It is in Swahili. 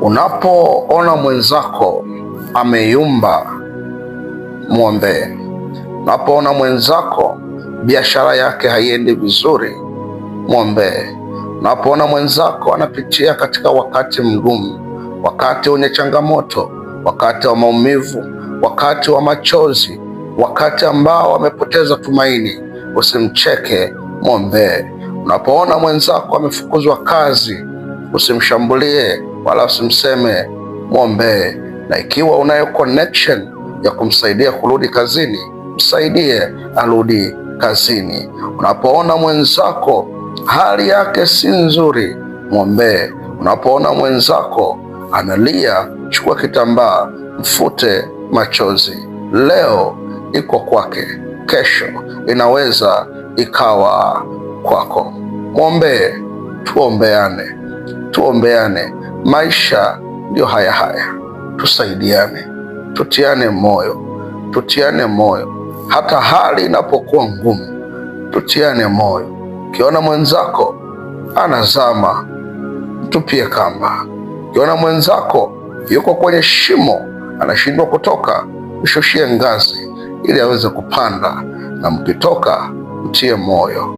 Unapoona mwenzako ameyumba, mwombee. Unapoona mwenzako biashara yake haiendi vizuri, mwombee. Unapoona mwenzako anapitia katika wakati mgumu, wakati wenye changamoto, wakati wa maumivu, wakati wa machozi, wakati ambao amepoteza tumaini, usimcheke, mwombee. Unapoona mwenzako amefukuzwa kazi, usimshambulie wala usimseme, mwombee. Na ikiwa unayo connection ya kumsaidia kurudi kazini, msaidie arudi kazini. Unapoona mwenzako hali yake si nzuri, mwombee. Unapoona mwenzako analia, chukua kitambaa, mfute machozi. Leo iko kwake, kesho inaweza ikawa kwako. Mwombee, tuombeane, tuombeane. Maisha ndio haya haya, tusaidiane, tutiane moyo, tutiane moyo. Hata hali inapokuwa ngumu, tutiane moyo. Ukiona mwenzako anazama, mtupie kamba. Ukiona mwenzako yuko kwenye shimo, anashindwa kutoka, mshushie ngazi ili aweze kupanda, na mkitoka mtie moyo.